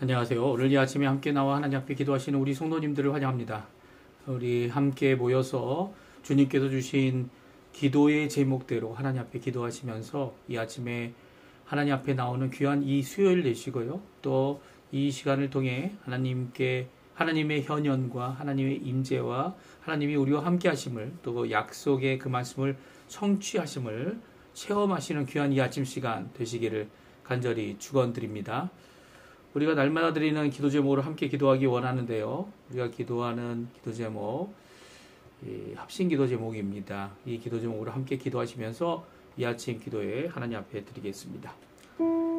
안녕하세요. 오늘 이 아침에 함께 나와 하나님 앞에 기도하시는 우리 성도님들을 환영합니다. 우리 함께 모여서 주님께서 주신 기도의 제목대로 하나님 앞에 기도하시면서 이 아침에 하나님 앞에 나오는 귀한 이 수요일 내시고요. 또 이 시간을 통해 하나님의 현현과 하나님의 임재와 하나님이 우리와 함께 하심을, 또 그 약속의 그 말씀을 성취하심을 체험하시는 귀한 이 아침 시간 되시기를 간절히 축원드립니다. 우리가 날마다 드리는 기도 제목으로 함께 기도하기 원하는데요. 우리가 기도하는 기도 제목, 합심 기도 제목입니다. 이 기도 제목으로 함께 기도하시면서 이 아침 기도에 하나님 앞에 드리겠습니다.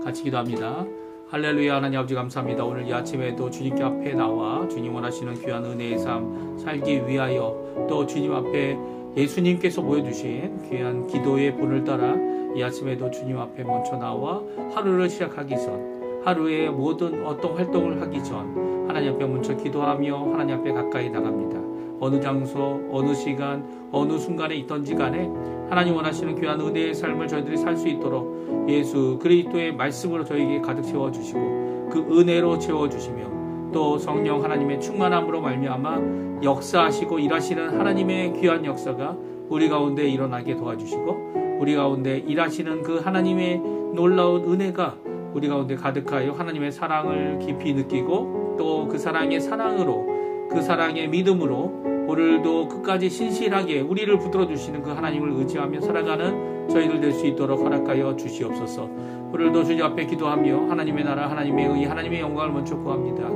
같이 기도합니다. 할렐루야. 하나님 아버지 감사합니다. 오늘 이 아침에도 주님께 앞에 나와 주님 원하시는 귀한 은혜의 삶 살기 위하여, 또 주님 앞에 예수님께서 보여주신 귀한 기도의 본을 따라 이 아침에도 주님 앞에 먼저 나와 하루를 시작하기 전, 하루의 모든 어떤 활동을 하기 전 하나님 앞에 먼저 기도하며 하나님 앞에 가까이 나갑니다. 어느 장소, 어느 시간, 어느 순간에 있던지 간에 하나님 원하시는 귀한 은혜의 삶을 저희들이 살 수 있도록 예수 그리스도의 말씀으로 저에게 가득 채워주시고 그 은혜로 채워주시며, 또 성령 하나님의 충만함으로 말미암아 역사하시고 일하시는 하나님의 귀한 역사가 우리 가운데 일어나게 도와주시고, 우리 가운데 일하시는 그 하나님의 놀라운 은혜가 우리 가운데 가득하여 하나님의 사랑을 깊이 느끼고, 또 그 사랑의 사랑으로, 그 사랑의 믿음으로 오늘도 끝까지 신실하게 우리를 붙들어 주시는 그 하나님을 의지하며 살아가는 저희들 될 수 있도록 허락하여 주시옵소서. 오늘도 주님 앞에 기도하며 하나님의 나라, 하나님의 의, 하나님의 영광을 먼저 구합니다.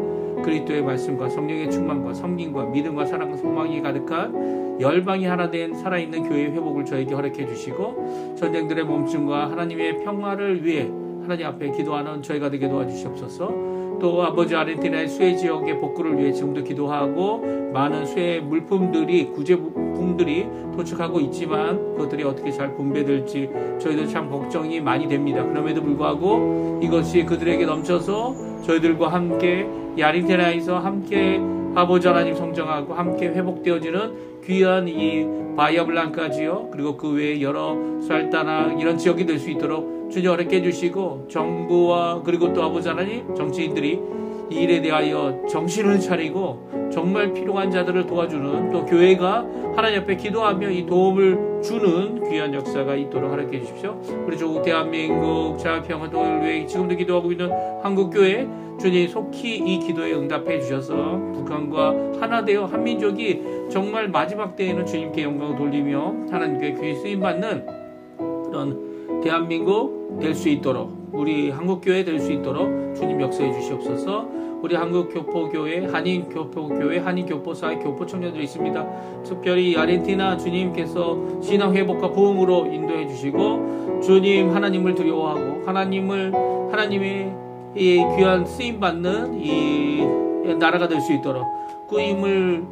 그리스도의 말씀과 성령의 충만과 섬김과 믿음과 사랑과 소망이 가득한 열방이 하나 된 살아있는 교회의 회복을 저에게 허락해 주시고, 전쟁들의 멈춤과 하나님의 평화를 위해 하나님 앞에 기도하는 저희가 되게 도와주시옵소서. 또 아버지 아르헨티나의 수해 지역의 복구를 위해 지금도 기도하고, 많은 수해 물품들이, 구제품들이 도착하고 있지만 그것들이 어떻게 잘 분배될지 저희들 참 걱정이 많이 됩니다. 그럼에도 불구하고 이것이 그들에게 넘쳐서 저희들과 함께 이 아르헨티나에서 함께 아버지 하나님 성장하고 함께 회복되어지는 귀한 이 바이아블랑까지요, 그리고 그 외에 여러 살다나 이런 지역이 될 수 있도록 주님 허락해 주시고, 정부와 그리고 또 아버지 하나님 정치인들이 이 일에 대하여 정신을 차리고 정말 필요한 자들을 도와주는, 또 교회가 하나님 앞에 기도하며 이 도움을 주는 귀한 역사가 있도록 허락해 주십시오. 우리 조국 대한민국 자유평화 통일을 위해 지금도 기도하고 있는 한국교회, 주님 속히 이 기도에 응답해 주셔서 북한과 하나 되어 한민족이 정말 마지막 때에는 주님께 영광을 돌리며 하나님께 귀히 쓰임받는 그런 대한민국 될 수 있도록, 우리 한국교회 될 수 있도록 주님 역사해 주시옵소서. 우리 한국교포교회, 한인교포교회, 한인교포사회 교포 청년들이 있습니다. 특별히 아르헨티나 주님께서 신앙회복과 부흥으로 인도해 주시고, 주님 하나님을 두려워하고 하나님의 이 귀한 쓰임받는 이 나라가 될 수 있도록, 꾸임을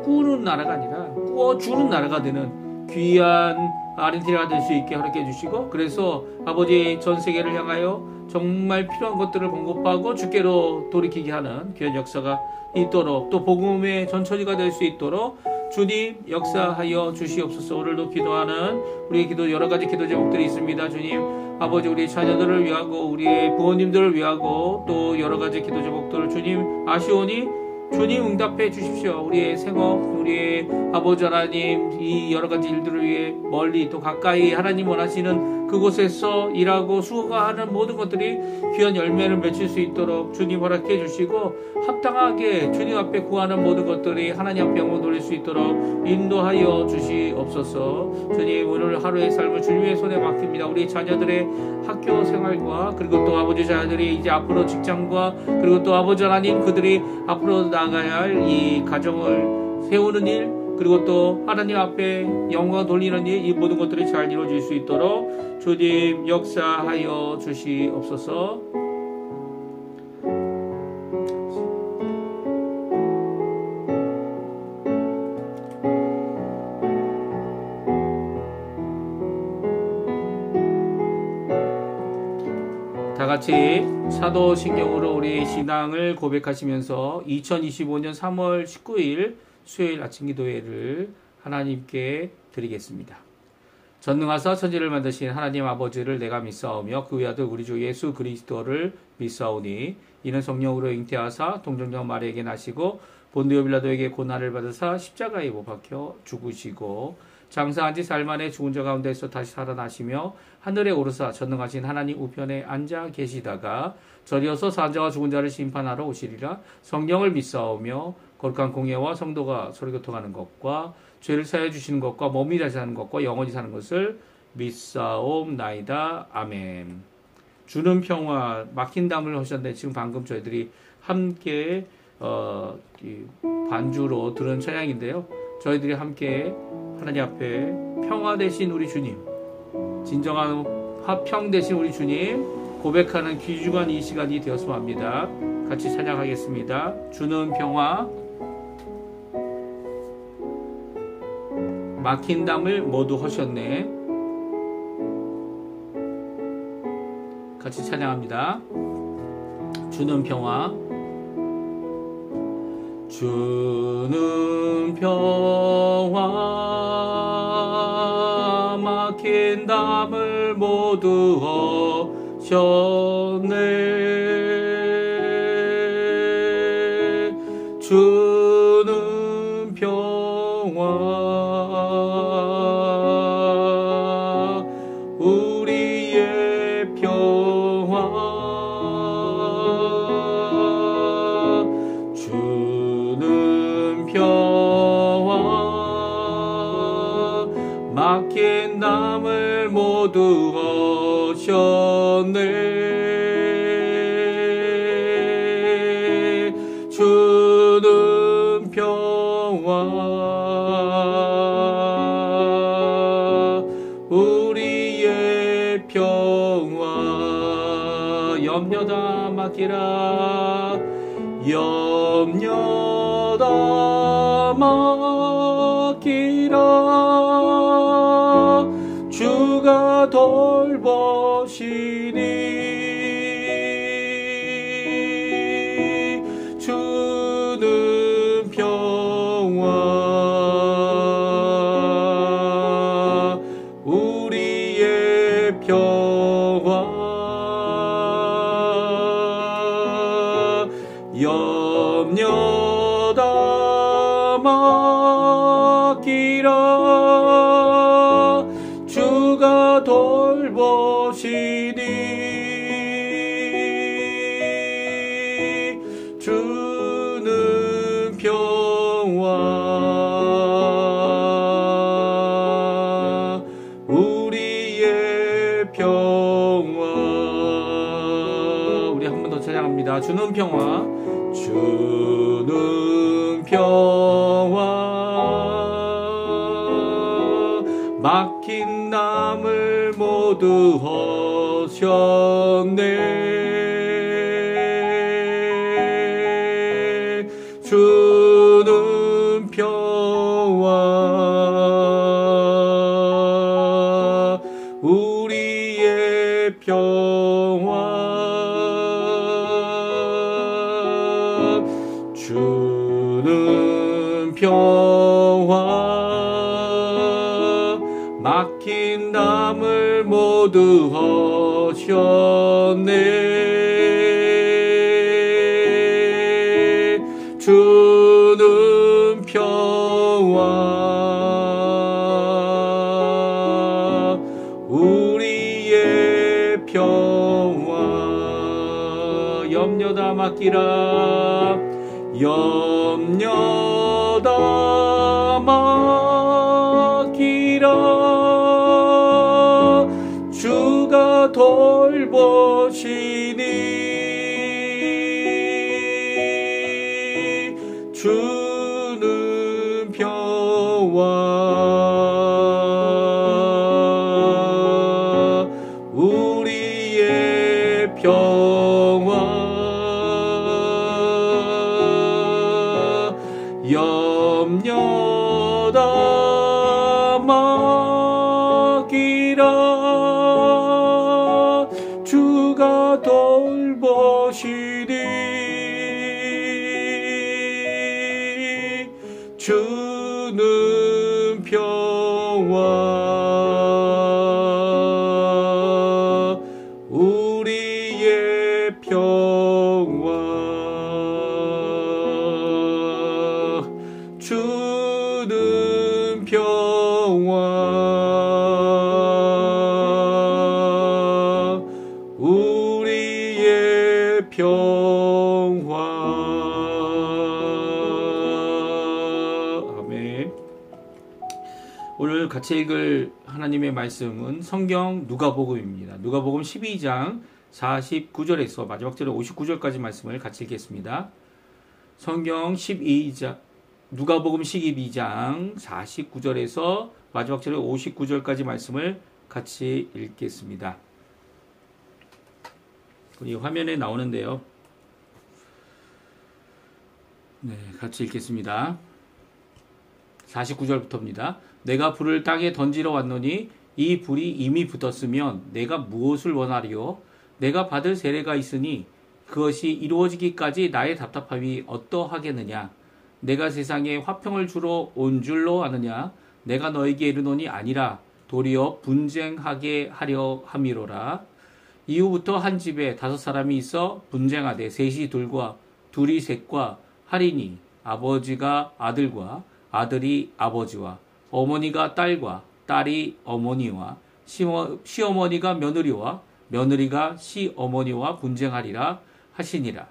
꾸는 나라가 아니라 꾸어주는 나라가 되는 귀한 아르헨티나가 될 수 있게 허락해 주시고, 그래서 아버지 전 세계를 향하여 정말 필요한 것들을 공급하고 주께로 돌이키게 하는 귀한 역사가 있도록, 또 복음의 전처리가 될 수 있도록 주님 역사하여 주시옵소서. 오늘도 기도하는 우리의 기도, 여러 가지 기도 제목들이 있습니다. 주님 아버지, 우리 자녀들을 위하고 우리의 부모님들을 위하고 또 여러 가지 기도 제목들을 주님 아시오니 주님 응답해 주십시오. 우리의 생업, 우리의 아버지 하나님, 이 여러 가지 일들을 위해 멀리 또 가까이 하나님 원하시는 그곳에서 일하고 수고하는 모든 것들이 귀한 열매를 맺힐 수 있도록 주님 허락해 주시고, 합당하게 주님 앞에 구하는 모든 것들이 하나님 앞에 영광 돌릴 수 있도록 인도하여 주시옵소서. 주님 오늘 하루의 삶을 주님의 손에 맡깁니다. 우리 자녀들의 학교 생활과 그리고 또 아버지 자녀들이 이제 앞으로 직장과 그리고 또 아버지 하나님 그들이 앞으로 나가야 할 이 가정을 세우는 일, 그리고 또 하나님 앞에 영광 돌리는 일, 이 모든 것들이 잘 이루어질 수 있도록 주님 역사하여 주시옵소서. 다 같이 사도신경으로 우리 신앙을 고백하시면서 2025년 3월 19일 수요일 아침 기도회를 하나님께 드리겠습니다. 전능하사 천지를 만드신 하나님 아버지를 내가 믿사오며 그 외아들 우리 주 예수 그리스도를 믿사오니 이는 성령으로 잉태하사 동정녀 마리아에게 나시고 본디오 빌라도에게 고난을 받으사 십자가에 못 박혀 죽으시고 장사한 지 사흘 만에 죽은 자 가운데서 다시 살아나시며 하늘에 오르사 전능하신 하나님 우편에 앉아 계시다가 저리어서 산자와 죽은 자를 심판하러 오시리라. 성령을 믿사오며 거룩한 공예와 성도가 서로 교통하는 것과 죄를 사하여 주시는 것과 몸이 다시 사는 것과 영원히 사는 것을 믿사옵나이다. 아멘. 주는 평화 막힌 담을 하셨는데 지금 방금 저희들이 함께 반주로 들은 찬양인데요. 저희들이 함께 하나님 앞에 평화 되신 우리 주님, 진정한 화평 되신 우리 주님 고백하는 귀중한 이 시간이 되었으면 합니다. 같이 찬양하겠습니다. 주는 평화 막힌 담을 모두 하셨네. 같이 찬양합니다. 주는 평화, 주는 평화 막힌 담을 모두 하셨네. 주는 평화 우리의 평화 주는 평화 막힌 담을 모두 하셨네. 주는 평화 우리의 평화 염려다 맡기라 염려다 맡기라 주가 돌보시니 주는 평화 우리의 평화 염려다 맡기라 주가 돌보시니 주는 평화 우리의 평화 우리 한 번 더 찬양합니다. 주는 평화 주는 평화 막힌 담을 모두 하셨네. 주는 평화 우리의 평화 주는 평화 막힌 담을 모두 하셨네. 주는 평화 우리의 평화 염려다 맡기라 염려다 맡기라 주가 돌보시니 주는 평화 우리의 평화 염려다 맡기라 주가 돌보시니 주는 평화 오늘 같이 읽을 하나님의 말씀은 성경 누가복음입니다. 누가복음 12장 49절에서 마지막 절에 59절까지 말씀을 같이 읽겠습니다. 성경 누가복음 12장 49절에서 마지막 절에 59절까지 말씀을 같이 읽겠습니다. 우리 화면에 나오는데요. 네, 같이 읽겠습니다. 49절부터입니다. 내가 불을 땅에 던지러 왔노니 이 불이 이미 붙었으면 내가 무엇을 원하리요? 내가 받을 세례가 있으니 그것이 이루어지기까지 나의 답답함이 어떠하겠느냐? 내가 세상에 화평을 주러 온 줄로 아느냐? 내가 너에게 이르노니 아니라 도리어 분쟁하게 하려 함이로라. 이후부터 한 집에 5사람이 있어 분쟁하되 셋이 둘과 둘이 셋과 하리니 아버지가 아들과 아들이 아버지와 어머니가 딸과 딸이 어머니와 시어머니가 며느리와 며느리가 시어머니와 분쟁하리라 하시니라.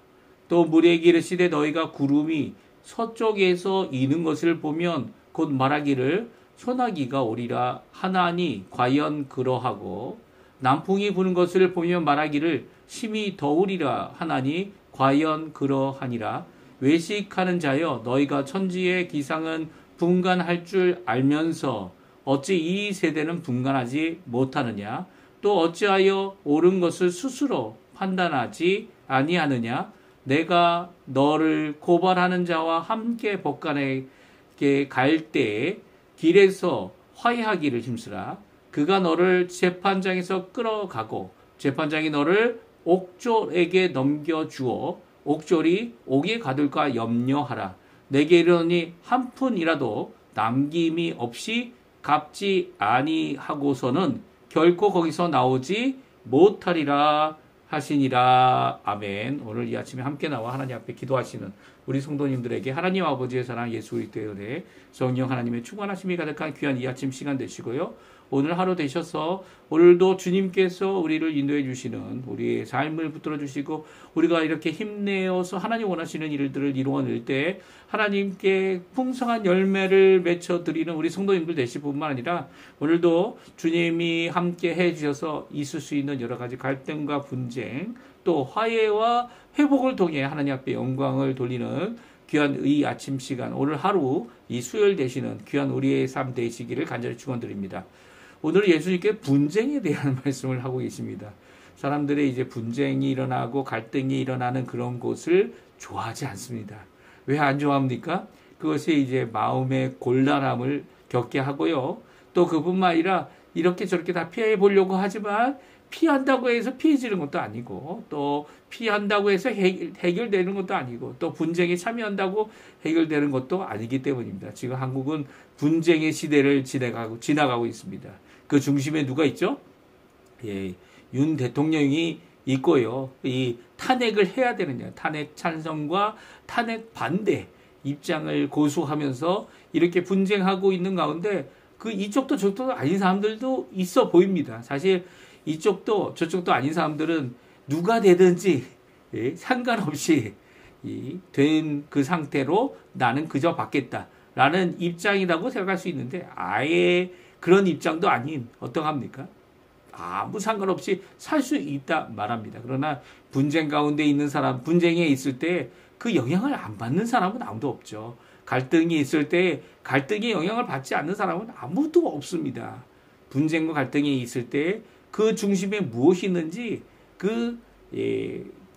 또 무리에게 이르시되 너희가 구름이 서쪽에서 이는 것을 보면 곧 말하기를 소나기가 오리라 하나니 과연 그러하고 남풍이 부는 것을 보면 말하기를 심히 더우리라 하나니 과연 그러하니라. 외식하는 자여 너희가 천지의 기상은 분간할 줄 알면서 어찌 이 세대는 분간하지 못하느냐? 또 어찌하여 옳은 것을 스스로 판단하지 아니하느냐? 내가 너를 고발하는 자와 함께 법관에게 갈 때에 길에서 화해하기를 힘쓰라. 그가 너를 재판장에서 끌어가고 재판장이 너를 옥졸에게 넘겨주어 옥졸이 옥에 가둘까 염려하라. 내게 이르노니 한 푼이라도 남김이 없이 갚지 아니하고서는 결코 거기서 나오지 못하리라 하시니라. 아멘. 오늘 이 아침에 함께 나와 하나님 앞에 기도하시는 우리 성도님들에게 하나님 아버지의 사랑 예수 그리스도의 은혜 성령 하나님의 충만하심이 가득한 귀한 이 아침 시간 되시고요. 오늘 하루 되셔서 오늘도 주님께서 우리를 인도해 주시는 우리의 삶을 붙들어 주시고 우리가 이렇게 힘내어서 하나님 원하시는 일들을 이루어낼 때 하나님께 풍성한 열매를 맺혀드리는 우리 성도님들 되실 뿐만 아니라 오늘도 주님이 함께 해 주셔서 있을 수 있는 여러 가지 갈등과 분쟁 또 화해와 회복을 통해 하나님 앞에 영광을 돌리는 귀한 이 아침 시간 오늘 하루 이 수요일 되시는 귀한 우리의 삶 되시기를 간절히 축원드립니다. 오늘 예수님께 분쟁에 대한 말씀을 하고 계십니다. 사람들의 이제 분쟁이 일어나고 갈등이 일어나는 그런 곳을 좋아하지 않습니다. 왜 안 좋아합니까? 그것이 이제 마음의 곤란함을 겪게 하고요. 또 그뿐만 아니라 이렇게 저렇게 다 피해 보려고 하지만 피한다고 해서 피해지는 것도 아니고 또 피한다고 해서 해결되는 것도 아니고 또 분쟁에 참여한다고 해결되는 것도 아니기 때문입니다. 지금 한국은 분쟁의 시대를 지나가고 있습니다. 그 중심에 누가 있죠? 예, 윤 대통령이 있고요. 이 탄핵을 해야 되느냐, 탄핵 찬성과 탄핵 반대 입장을 고수하면서 이렇게 분쟁하고 있는 가운데 그 이쪽도 저쪽도 아닌 사람들도 있어 보입니다. 사실 이쪽도 저쪽도 아닌 사람들은 누가 되든지 상관없이 된 그 상태로 나는 그저 받겠다라는 입장이라고 생각할 수 있는데 아예 그런 입장도 아닌 어떡합니까? 아무 상관없이 살 수 있다 말합니다. 그러나 분쟁 가운데 있는 사람, 분쟁에 있을 때 그 영향을 안 받는 사람은 아무도 없죠. 갈등이 있을 때 갈등의 영향을 받지 않는 사람은 아무도 없습니다. 분쟁과 갈등이 있을 때 그 중심에 무엇이 있는지 그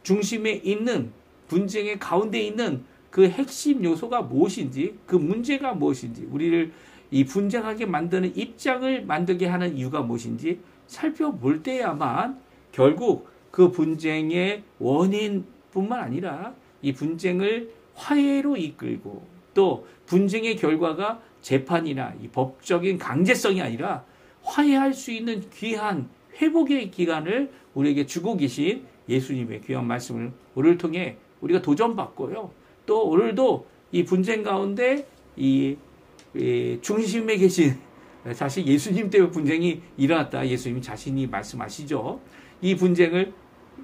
중심에 있는 분쟁의 가운데 있는 그 핵심 요소가 무엇인지 그 문제가 무엇인지 우리를 이 분쟁하게 만드는 입장을 만들게 하는 이유가 무엇인지 살펴볼 때야만 결국 그 분쟁의 원인뿐만 아니라 이 분쟁을 화해로 이끌고 또 분쟁의 결과가 재판이나 이 법적인 강제성이 아니라 화해할 수 있는 귀한 회복의 기간을 우리에게 주고 계신 예수님의 귀한 말씀을 우리를 통해 우리가 도전받고요. 또 오늘도 이 분쟁 가운데 이 중심에 계신 사실 예수님 때문에 분쟁이 일어났다. 예수님 자신이 말씀하시죠. 이 분쟁을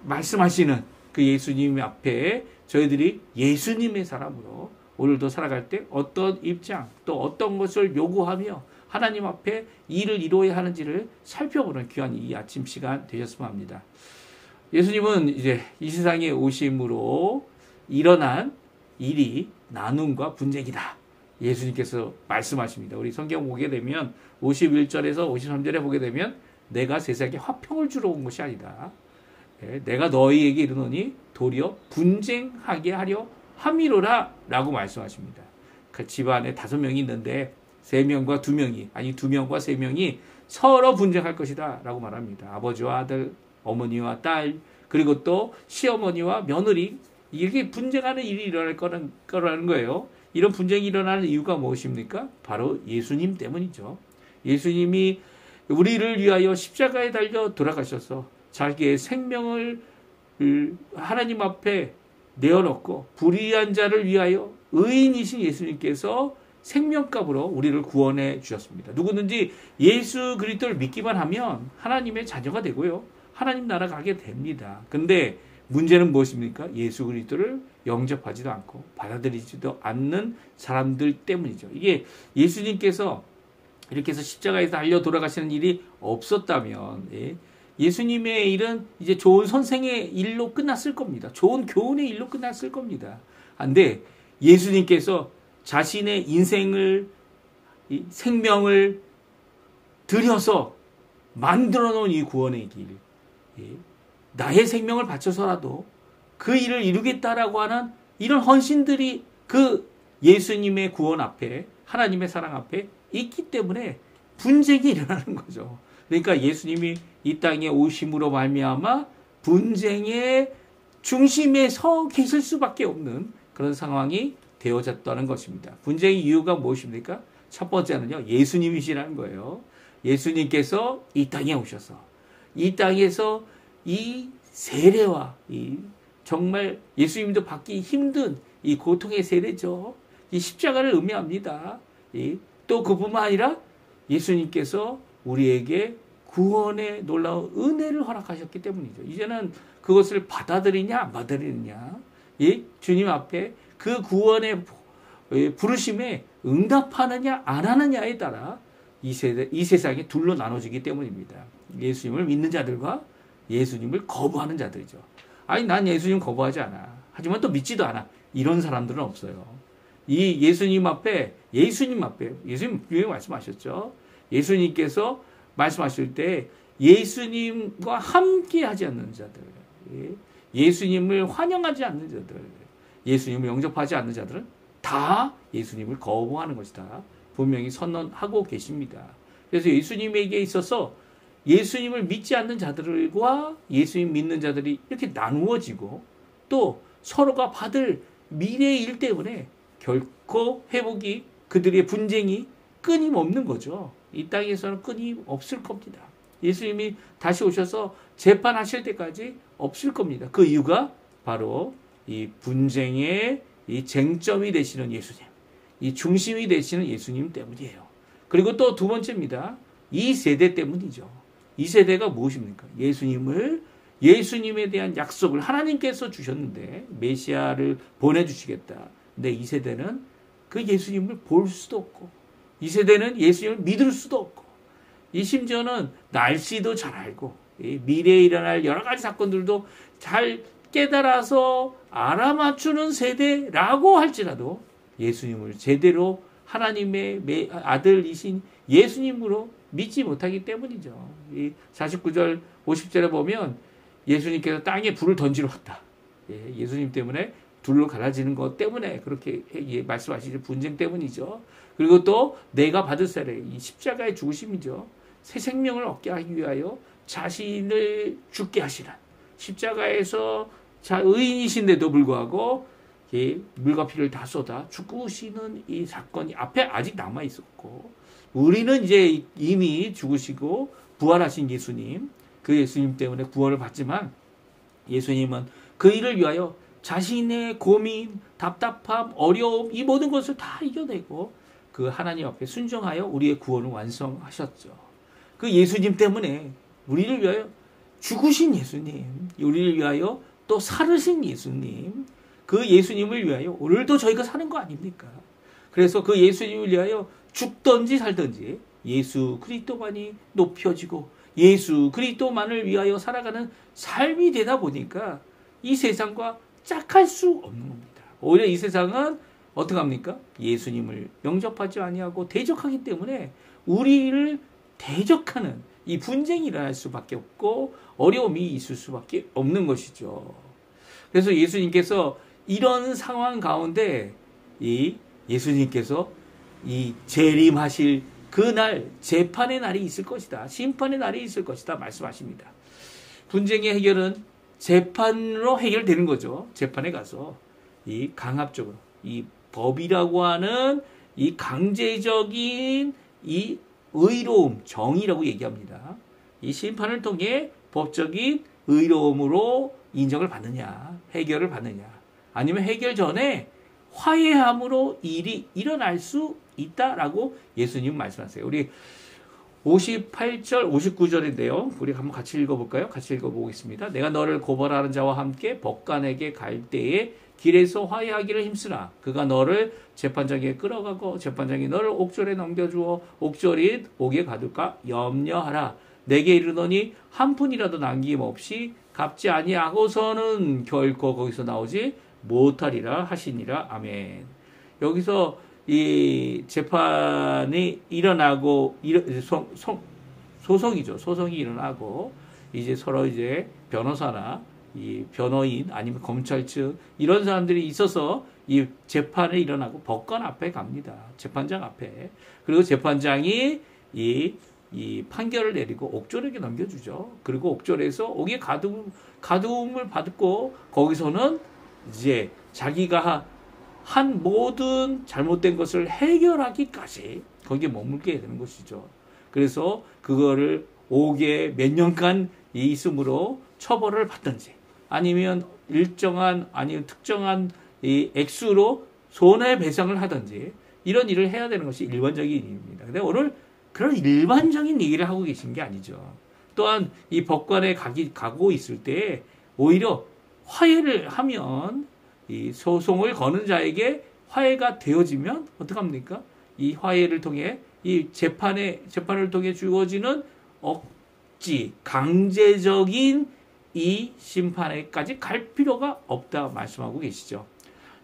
말씀하시는 그 예수님 앞에 저희들이 예수님의 사람으로 오늘도 살아갈 때 어떤 입장 또 어떤 것을 요구하며 하나님 앞에 일을 이루어야 하는지를 살펴보는 귀한 이 아침 시간 되셨으면 합니다. 예수님은 이제 이 세상에 오심으로 일어난 일이 나눔과 분쟁이다. 예수님께서 말씀하십니다. 우리 성경 보게 되면 51절에서 53절에 보게 되면 내가 세상에 화평을 주러 온 것이 아니다. 내가 너희에게 이르노니 도리어 분쟁하게 하려 함이로라 라고 말씀하십니다. 그 집안에 5명이 있는데 3명과 2명이 아니 2명과 3명이 서로 분쟁할 것이다 라고 말합니다. 아버지와 아들, 어머니와 딸, 그리고 또 시어머니와 며느리, 이렇게 분쟁하는 일이 일어날 거라는 거예요. 이런 분쟁이 일어나는 이유가 무엇입니까? 바로 예수님 때문이죠. 예수님이 우리를 위하여 십자가에 달려 돌아가셔서 자기의 생명을 하나님 앞에 내어놓고 불의한 자를 위하여 의인이신 예수님께서 생명값으로 우리를 구원해 주셨습니다. 누구든지 예수 그리스도를 믿기만 하면 하나님의 자녀가 되고요. 하나님 나라 가게 됩니다. 근데 문제는 무엇입니까? 예수 그리스도를 영접하지도 않고 받아들이지도 않는 사람들 때문이죠. 이게 예수님께서 이렇게 해서 십자가에서 달려 돌아가시는 일이 없었다면 예수님의 일은 이제 좋은 선생의 일로 끝났을 겁니다. 좋은 교훈의 일로 끝났을 겁니다. 그런데 예수님께서 자신의 인생을 생명을 들여서 만들어 놓은 이 구원의 길, 나의 생명을 바쳐서라도 그 일을 이루겠다라고 하는 이런 헌신들이 그 예수님의 구원 앞에, 하나님의 사랑 앞에 있기 때문에 분쟁이 일어나는 거죠. 그러니까 예수님이 이 땅에 오심으로 말미암아 분쟁의 중심에 서 계실 수밖에 없는 그런 상황이 되어졌다는 것입니다. 분쟁의 이유가 무엇입니까? 첫 번째는요, 예수님이시라는 거예요. 예수님께서 이 땅에 오셔서 이 땅에서 이 세례와 정말 예수님도 받기 힘든 이 고통의 세례죠. 이 십자가를 의미합니다. 또 그뿐만 아니라 예수님께서 우리에게 구원의 놀라운 은혜를 허락하셨기 때문이죠. 이제는 그것을 받아들이냐 안 받아들이느냐, 주님 앞에 그 구원의 부르심에 응답하느냐 안 하느냐에 따라 이 세상이 둘로 나눠지기 때문입니다. 예수님을 믿는 자들과 예수님을 거부하는 자들이죠. 아니, 난 예수님 거부하지 않아. 하지만 또 믿지도 않아. 이런 사람들은 없어요. 이 예수님 앞에 예수님 분명히 말씀하셨죠. 예수님께서 말씀하실 때 예수님과 함께 하지 않는 자들, 예수님을 환영하지 않는 자들, 예수님을 영접하지 않는 자들은 다 예수님을 거부하는 것이다. 분명히 선언하고 계십니다. 그래서 예수님에게 있어서 예수님을 믿지 않는 자들과 예수님 믿는 자들이 이렇게 나누어지고 또 서로가 받을 미래의 일 때문에 결코 회복이, 그들의 분쟁이 끊임없는 거죠. 이 땅에서는 끊임없을 겁니다. 예수님이 다시 오셔서 재판하실 때까지 없을 겁니다. 그 이유가 바로 이 분쟁의 이 쟁점이 되시는 예수님, 이 중심이 되시는 예수님 때문이에요. 그리고 또 두 번째입니다. 이 세대 때문이죠. 이 세대가 무엇입니까? 예수님에 대한 약속을 하나님께서 주셨는데 메시아를 보내주시겠다. 근데 이 세대는 그 예수님을 볼 수도 없고, 이 세대는 예수님을 믿을 수도 없고, 이 심지어는 날씨도 잘 알고 미래에 일어날 여러 가지 사건들도 잘 깨달아서 알아맞추는 세대라고 할지라도 예수님을 제대로 하나님의 아들이신 예수님으로 믿지 못하기 때문이죠. 이 49절 50절에 보면 예수님께서 땅에 불을 던지러 왔다. 예수님 때문에 둘로 갈라지는 것 때문에 그렇게 말씀하시죠. 분쟁 때문이죠. 그리고 또 내가 받을 세례, 이 십자가의 죽으심이죠. 새 생명을 얻게 하기 위하여 자신을 죽게 하시는, 십자가에서 의인이신데도 불구하고 물과 피를 다 쏟아 죽으시는 이 사건이 앞에 아직 남아 있었고, 우리는 이제 이미 죽으시고 부활하신 예수님, 그 예수님 때문에 구원을 받지만 예수님은 그 일을 위하여 자신의 고민, 답답함, 어려움, 이 모든 것을 다 이겨내고 그 하나님 앞에 순종하여 우리의 구원을 완성하셨죠. 그 예수님 때문에 우리를 위하여 죽으신 예수님, 우리를 위하여 또 살으신 예수님, 그 예수님을 위하여 오늘도 저희가 사는 거 아닙니까? 그래서 그 예수님을 위하여 죽든지 살든지 예수 그리스도만이 높여지고 예수 그리스도만을 위하여 살아가는 삶이 되다 보니까 이 세상과 짝할 수 없는 겁니다. 오히려 이 세상은 어떻게 합니까? 예수님을 영접하지 아니하고 대적하기 때문에 우리를 대적하는 이 분쟁이 일어날 수밖에 없고 어려움이 있을 수밖에 없는 것이죠. 그래서 예수님께서 이런 상황 가운데 예수님께서 이 재림하실 그날 재판의 날이 있을 것이다. 심판의 날이 있을 것이다. 말씀하십니다. 분쟁의 해결은 재판으로 해결되는 거죠. 재판에 가서 이 강압적으로 이 법이라고 하는 이 강제적인 이 의로움, 정의라고 얘기합니다. 이 심판을 통해 법적인 의로움으로 인정을 받느냐, 해결을 받느냐, 아니면 해결 전에 화해함으로 일이 일어날 수 있다라고 예수님 말씀하세요. 우리 58절, 59절인데요. 우리 한번 같이 읽어볼까요? 같이 읽어보겠습니다. 내가 너를 고발하는 자와 함께 법관에게 갈 때에 길에서 화해하기를 힘쓰나 그가 너를 재판장에 끌어가고 재판장이 너를 옥졸에 넘겨주어 옥졸이 옥에 가둘까 염려하라. 내게 이르노니 한 푼이라도 남김없이 갚지 아니하고서는 결코 거기서 나오지 못하리라 하시니라. 아멘. 여기서 이 재판이 일어나고 소송이죠. 소송이 일어나고 이제 서로 이제 변호사나 이 변호인 아니면 검찰 측 이런 사람들이 있어서 이 재판이 일어나고 법관 앞에 갑니다. 재판장 앞에. 그리고 재판장이 이 판결을 내리고 옥졸에게 넘겨주죠. 그리고 옥졸에서 옥에 가두움을 받고 거기서는 이제 자기가 한 모든 잘못된 것을 해결하기까지 거기에 머물게 되는 것이죠. 그래서 그거를 옥에 몇 년간 있음으로 처벌을 받든지 아니면 일정한 아니면 특정한 이 액수로 손해배상을 하든지 이런 일을 해야 되는 것이 일반적인 일입니다. 근데 오늘 그런 일반적인 얘기를 하고 계신 게 아니죠. 또한 이 법관에 가고 있을 때 오히려 화해를 하면 이 소송을 거는 자에게 화해가 되어지면 어떡합니까? 이 화해를 통해 이 재판을 통해 주어지는 억지, 강제적인 이 심판에까지 갈 필요가 없다 말씀하고 계시죠.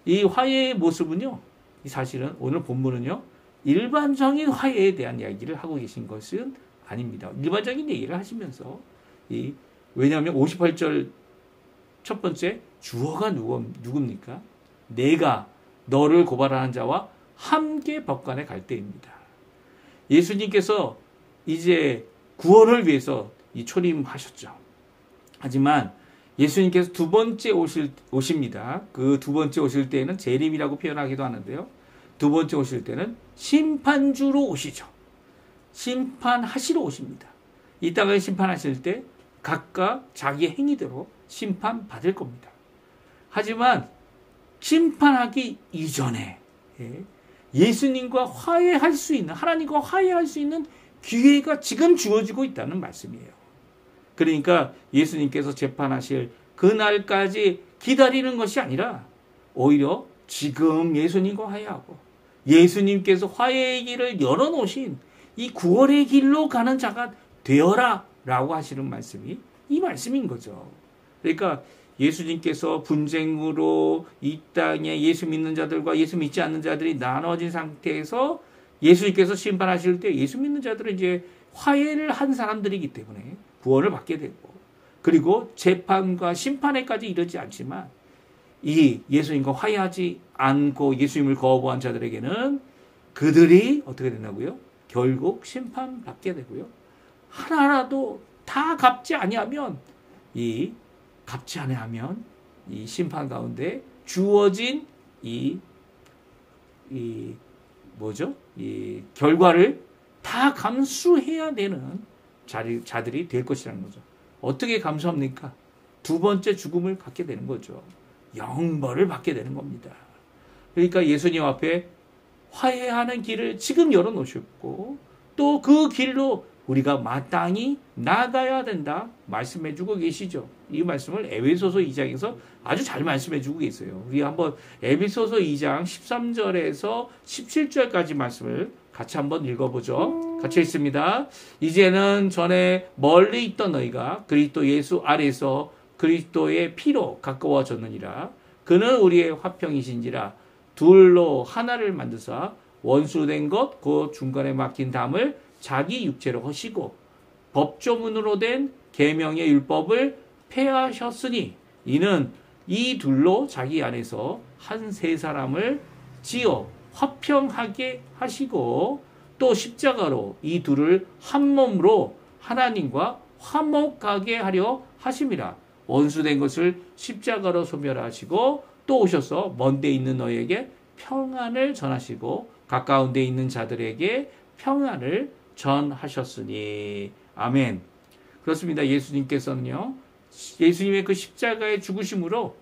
이 화해의 모습은요, 사실은 오늘 본문은요, 일반적인 화해에 대한 이야기를 하고 계신 것은 아닙니다. 일반적인 얘기를 하시면서 왜냐하면 58절 첫 번째 주어가 누굽니까? 내가 너를 고발하는 자와 함께 법관에 갈 때입니다. 예수님께서 이제 구원을 위해서 초림하셨죠. 하지만 예수님께서 두 번째 오십니다. 그 두 번째 오실 때에는 재림이라고 표현하기도 하는데요. 두 번째 오실 때는 심판주로 오시죠. 심판하시러 오십니다. 이 땅을 심판하실 때 각각 자기 행위대로 심판받을 겁니다. 하지만 심판하기 이전에 예수님과 화해할 수 있는, 하나님과 화해할 수 있는 기회가 지금 주어지고 있다는 말씀이에요. 그러니까 예수님께서 재판하실 그날까지 기다리는 것이 아니라 오히려 지금 예수님과 화해하고 예수님께서 화해의 길을 열어놓으신 이 구원의 길로 가는 자가 되어라 라고 하시는 말씀이 이 말씀인 거죠. 그러니까 예수님께서 분쟁으로 이 땅에 예수 믿는 자들과 예수 믿지 않는 자들이 나눠진 상태에서 예수님께서 심판하실 때 예수 믿는 자들은 이제 화해를 한 사람들이기 때문에 구원을 받게 되고 그리고 재판과 심판에까지 이르지 않지만 이 예수님과 화해하지 않고 예수님을 거부한 자들에게는 그들이 어떻게 된다고요? 결국 심판받게 되고요. 하나라도 다 갚지 아니하면 이 심판 가운데 주어진 이 결과를 다 감수해야 되는 자들이 될 것이라는 거죠. 어떻게 감수합니까? 두 번째 죽음을 갖게 되는 거죠. 영벌을 받게 되는 겁니다. 그러니까 예수님 앞에 화해하는 길을 지금 열어놓으셨고 또 그 길로 우리가 마땅히 나가야 된다 말씀해주고 계시죠. 이 말씀을 에베소서 2장에서 아주 잘 말씀해 주고 계세요. 우리 한번 에베소서 2장 13절에서 17절까지 말씀을 같이 한번 읽어보죠. 같이 읽습니다. 이제는 전에 멀리 있던 너희가 그리스도 예수 아래서 그리스도의 피로 가까워졌느니라. 그는 우리의 화평이신지라. 둘로 하나를 만드사 원수된 것 그 중간에 막힌 담을 자기 육체로 하시고 법조문으로 된 계명의 율법을 폐하셨으니 이는 이 둘로 자기 안에서 한 세 사람을 지어 화평하게 하시고 또 십자가로 이 둘을 한 몸으로 하나님과 화목하게 하려 하심이라. 원수된 것을 십자가로 소멸하시고 또 오셔서 먼데 있는 너희에게 평안을 전하시고 가까운 데 있는 자들에게 평안을 전하셨으니. 아멘. 그렇습니다. 예수님께서는요, 예수님의 그 십자가의 죽으심으로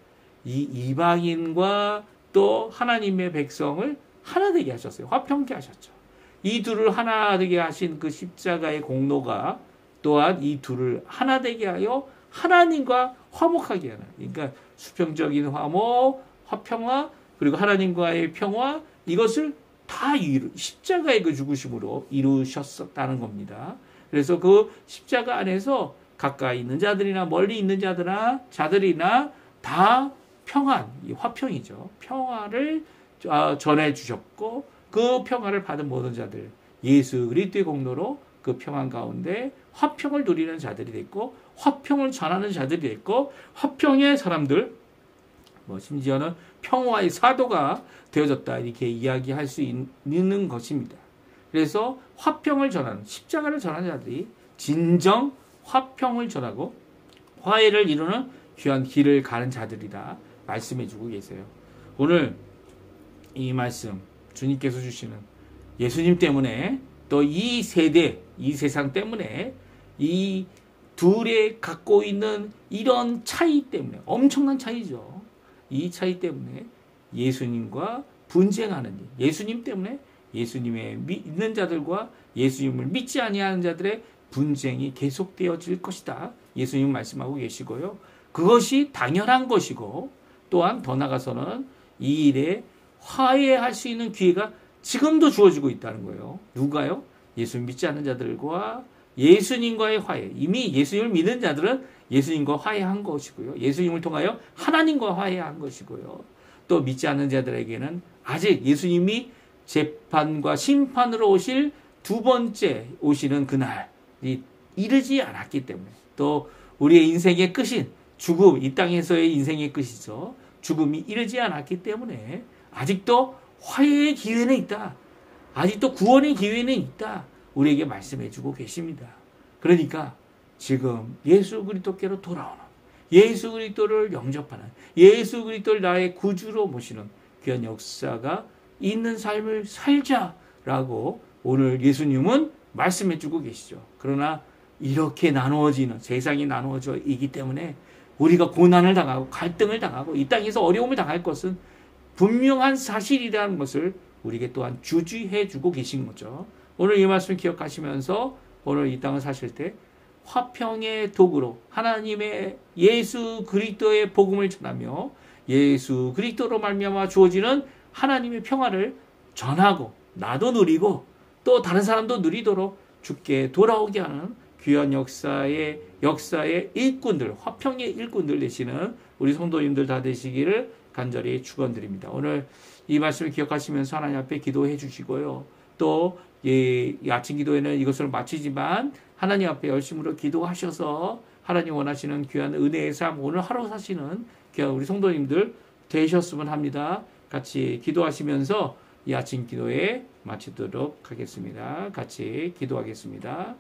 이 이방인과 또 하나님의 백성을 하나 되게 하셨어요. 화평케 하셨죠. 이 둘을 하나 되게 하신 그 십자가의 공로가 또한 이 둘을 하나 되게 하여 하나님과 화목하게 하는, 그러니까 수평적인 화목, 화평화, 그리고 하나님과의 평화, 이것을 다 십자가의 그 죽으심으로 이루셨었다는 겁니다. 그래서 그 십자가 안에서 가까이 있는 자들이나 멀리 있는 자들이나 다 평안, 화평이죠. 평화를 전해주셨고 그 평화를 받은 모든 자들, 예수 그리스도의 공로로 그 평안 가운데 화평을 누리는 자들이 됐고 화평을 전하는 자들이 됐고 화평의 사람들, 심지어는 평화의 사도가 되어졌다, 이렇게 이야기할 수 있는 것입니다. 그래서 화평을 전하는, 십자가를 전하는 자들이 진정 화평을 전하고 화해를 이루는 귀한 길을 가는 자들이다 말씀해 주고 계세요. 오늘 이 말씀, 주님께서 주시는 예수님 때문에 또 이 세대, 이 세상 때문에 이 둘의 갖고 있는 이런 차이 때문에, 엄청난 차이죠. 이 차이 때문에 예수님과 분쟁하는 일, 예수님 때문에 예수님의 믿는 자들과 예수님을 믿지 아니하는 자들의 분쟁이 계속되어질 것이다. 예수님 말씀하고 계시고요. 그것이 당연한 것이고 또한 더 나아가서는 이 일에 화해할 수 있는 기회가 지금도 주어지고 있다는 거예요. 누가요? 예수님 믿지 않는 자들과 예수님과의 화해. 이미 예수님을 믿는 자들은 예수님과 화해한 것이고요. 예수님을 통하여 하나님과 화해한 것이고요. 또 믿지 않는 자들에게는 아직 예수님이 재판과 심판으로 오실 두 번째 오시는 그날이 이르지 않았기 때문에, 또 우리의 인생의 끝인 죽음, 이 땅에서의 인생의 끝이죠. 죽음이 이르지 않았기 때문에 아직도 화해의 기회는 있다. 아직도 구원의 기회는 있다. 우리에게 말씀해 주고 계십니다. 그러니까 지금 예수 그리스도께로 돌아오는, 예수 그리스도를 영접하는, 예수 그리스도를 나의 구주로 모시는 귀한 역사가 있는 삶을 살자라고 오늘 예수님은 말씀해 주고 계시죠. 그러나 이렇게 나누어지는, 세상이 나누어져 있기 때문에 우리가 고난을 당하고 갈등을 당하고 이 땅에서 어려움을 당할 것은 분명한 사실이라는 것을 우리에게 또한 주지해 주고 계신 거죠. 오늘 이 말씀 기억하시면서 오늘 이 땅을 사실 때 화평의 도구로 하나님의 예수 그리스도의 복음을 전하며 예수 그리스도로 말미암아 주어지는 하나님의 평화를 전하고 나도 누리고 또 다른 사람도 누리도록 주께 돌아오게 하는 귀한 역사의 일꾼들, 화평의 일꾼들 되시는 우리 성도님들 다 되시기를 간절히 축원드립니다. 오늘 이 말씀을 기억하시면서 하나님 앞에 기도해 주시고요. 또 아침 기도에는 이것을 마치지만 하나님 앞에 열심으로 기도하셔서 하나님 원하시는 귀한 은혜의 삶, 오늘 하루 사시는 귀한 우리 성도님들 되셨으면 합니다. 같이 기도하시면서 이 아침 기도에 마치도록 하겠습니다. 같이 기도하겠습니다.